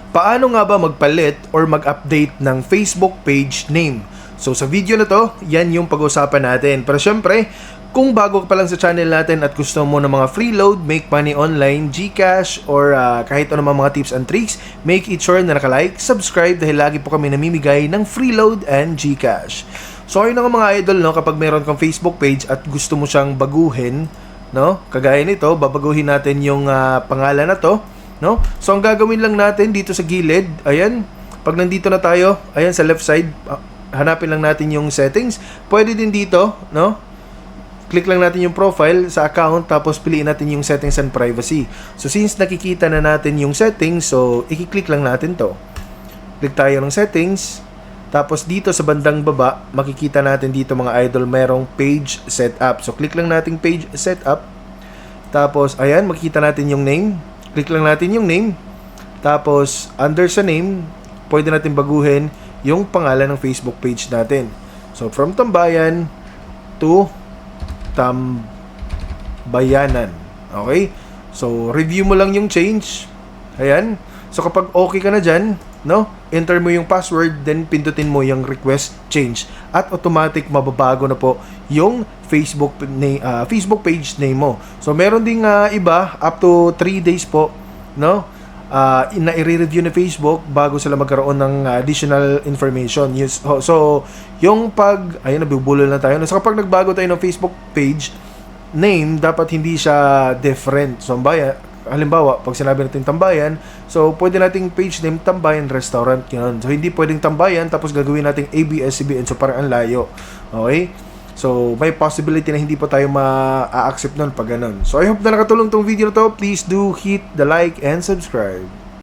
Paano nga ba magpalit or mag-update ng Facebook page name? So sa video na to, yan yung pag-usapan natin. Pero syempre, kung bago ka pa lang sa channel natin at gusto mo ng mga free load, make money online, GCash, or kahit ano mga tips and tricks, make it sure na naka-like, subscribe dahil lagi po kami namimigay ng free load and GCash. So ayun nga mga idol, no, kapag meron kang Facebook page at gusto mo siyang baguhin, no, kagaya nito, babaguhin natin yung pangalan na to, no? So ang gagawin lang natin dito sa gilid, ayan, pag nandito na tayo, ayan sa left side, hanapin lang natin yung settings. Pwede din dito, no? Click lang natin yung profile sa account, tapos piliin natin yung settings and privacy. So since nakikita na natin yung settings, so i-click lang natin to. Click tayo ng settings. Tapos dito sa bandang baba, makikita natin dito mga idol, merong page setup. So click lang natin page setup. Tapos ayan, makikita natin yung name. Click lang natin yung name. Tapos under sa name, pwede natin baguhin yung pangalan ng Facebook page natin. So from Tambayan to Tambayanan. Okay? So review mo lang yung change. Ayan. So kapag okay ka na dyan, no? Enter mo yung password, then pindutin mo yung request change at automatic mababago na po yung Facebook page name mo. So meron ding iba up to 3 days po, no? Na i-review ni Facebook bago sila magkaroon ng additional information. Yes. So yung ayun, nabubulol na tayo. So kapag nagbago tayo ng Facebook page name, dapat hindi siya different. So halimbawa, pag sinabi natin Tambayan, so pwede nating page name Tambayan Restaurant, yun. So hindi pwedeng Tambayan tapos gagawin nating ABS-CBN, so parang ang layo. Okay? So may possibility na hindi pa tayo ma-accept nun pag ganun. So I hope na nakatulong tong video na to. Please do hit the like and subscribe.